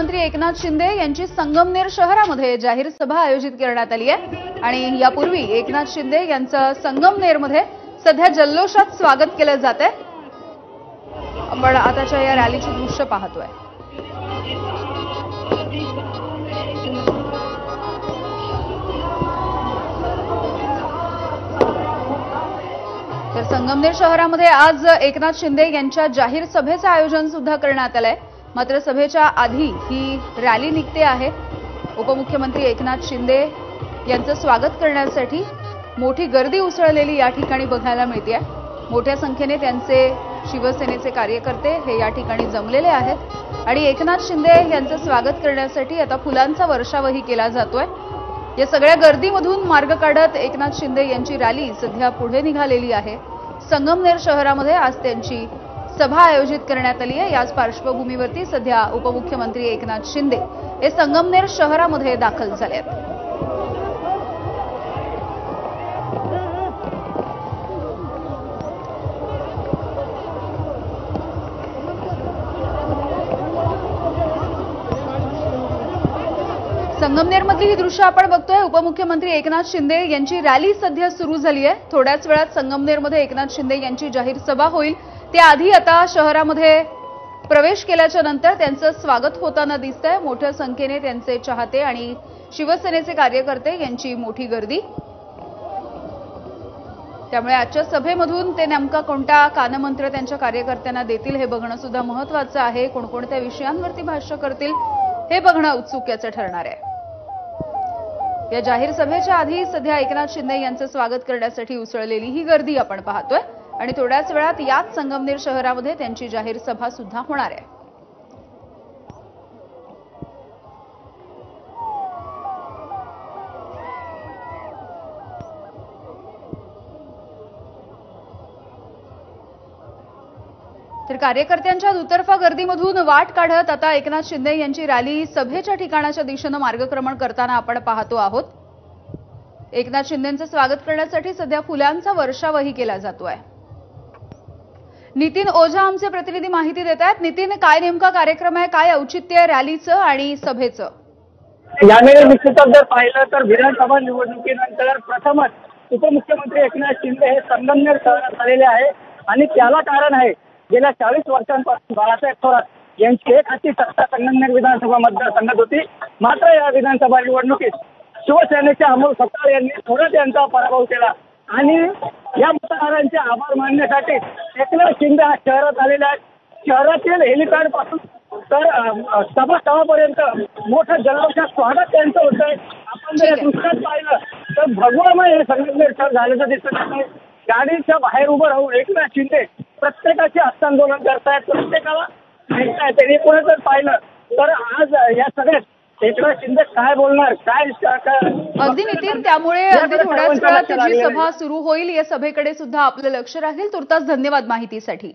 उपमुख्यमंत्री एकनाथ शिंदे यांची संगमनेर शहरामध्ये जाहीर सभा आयोजित करण्यात आली आहे आणि यापूर्वी एकनाथ शिंदे यांचं संगमनेरमध्ये सध्या जल्लोषात स्वागत केलं जात आहे। आपण आताच्या या रॅलीची दृश्य पाहतोय। तर संगमनेर शहरामध्ये आज एकनाथ शिंदे यांच्या जाहीर सभेचं आयोजन सुद्धा करण्यात आलंय। मात्र सभेच्या आधी ही रॅली निघते आहे। उपमुख्यमंत्री एकनाथ शिंदे यांचं स्वागत करण्यासाठी मोठी गर्दी उसळलेली या ठिकाणी बघायला मिळते। मोठ्या संख्येने त्यांचे शिवसेनेचे कार्यकर्ते हे या ठिकाणी जमलेले आहेत आणि एकनाथ शिंदे यांचं स्वागत करण्यासाठी आता फुलांचा वर्षावही केला जातोय। या सगळ्या गर्दीमधून मार्ग काढत एकनाथ शिंदे यांची रॅली सध्या पुढे निघालेली आहे। संगमनेर शहरामध्ये आज त्यांची सभा आयोजित करण्यात आली आहे। याच पार्श्वभूमीवरती सध्या उपमुख्यमंत्री एकनाथ शिंदे हे संगमनेर शहरामध्ये दाखल झाले आहेत। संगमनेरमधली ही दृश्य आपण बघतोय। उपमुख्यमंत्री एकनाथ शिंदे यांची रॅली सध्या सुरू झाली आहे। थोड्याच वेळात संगमनेरमध्ये एकनाथ शिंदे यांची जाहीर सभा होईल। त्याआधी आता शहरामध्ये प्रवेश केल्याच्या नंतर त्यांचं स्वागत होताना दिसतंय। मोठ्या संख्येने त्यांचे चाहते आणि शिवसेनेचे कार्यकर्ते यांची मोठी गर्दी। त्यामुळे आजच्या सभेमधून ते नेमका कोणता कानमंत्र त्यांच्या कार्यकर्त्यांना देतील हे बघणं सुद्धा महत्त्वाचं आहे। कोणकोणत्या विषयांवरती भाष्य करतील हे बघणं उत्सुकतेचं ठरणार आहे। या जाहीर सभेच्या आधी सध्या एकनाथ शिंदे यांचं स्वागत करण्यासाठी उसळलेली ही गर्दी आपण पाहतोय आणि थोड्याच वेळात याच संगमनेर शहरामध्ये त्यांची जाहीर सभा सुद्धा होणार आहे। तर कार्यकर्त्यांच्या दुतर्फा गर्दीमधून वाट काढत आता एकनाथ शिंदे यांची रॅली सभेच्या ठिकाणाच्या दिशेने मार्गक्रमण करताना आपण पाहतो आहोत। एकनाथ शिंदेंचं स्वागत करण्यासाठी सध्या फुलांचा वर्षावही केला जातोय। नितीन ओझा आमचे प्रतिनिधी माहिती देत आहेत। नितीन, काय नेमका कार्यक्रम आहे, काय औचित्य रॅलीचं आणि सभेचं? यावेळी निश्चितच जर पाहिलं तर विधानसभा निवडणुकीनंतर प्रथमच उपमुख्यमंत्री एकनाथ शिंदे हे संगमनेर शहरात आलेले आहे आणि त्याला कारण आहे गेल्या 40 वर्षांपासून बाळासाहेब थोरात यांची एक हाती सत्ता संगमनेर विधानसभा मतदारसंघात होती। मात्र या विधानसभा निवडणुकीत शिवसेनेचे अमोल सपकाळ यांनी थोरात यांचा पराभव केला आणि या मतदारांचे आभार मानण्यासाठी एकनाथ शिंदे आज शहरात आलेले आहेत। शहरातील हेलिपॅड पासून तर सभास्थळापर्यंत मोठं जल्लोषात स्वागत त्यांचं होत आहे। आपण जर दृश्यात पाहिलं तर भगवामय हे संगमनेर शहर झाल्याचं दिसत आहे। गाडीच्या बाहेर उभं राहून एकनाथ शिंदे प्रत्येकाचे हस्तांदोलन करतायत, प्रत्येकाला भेटतायत। त्यांनी पुढे जर पाहिलं तर आज या सगळ्यात एकनाथ शिंदे काय बोलणार, काय अगदी नितीन, त्यामुळे अगदी थोड्याच वेळात जी सभा सुरू होईल या सभेकडे सुद्धा आपलं लक्ष राहील। तुर्तास धन्यवाद माहितीसाठी।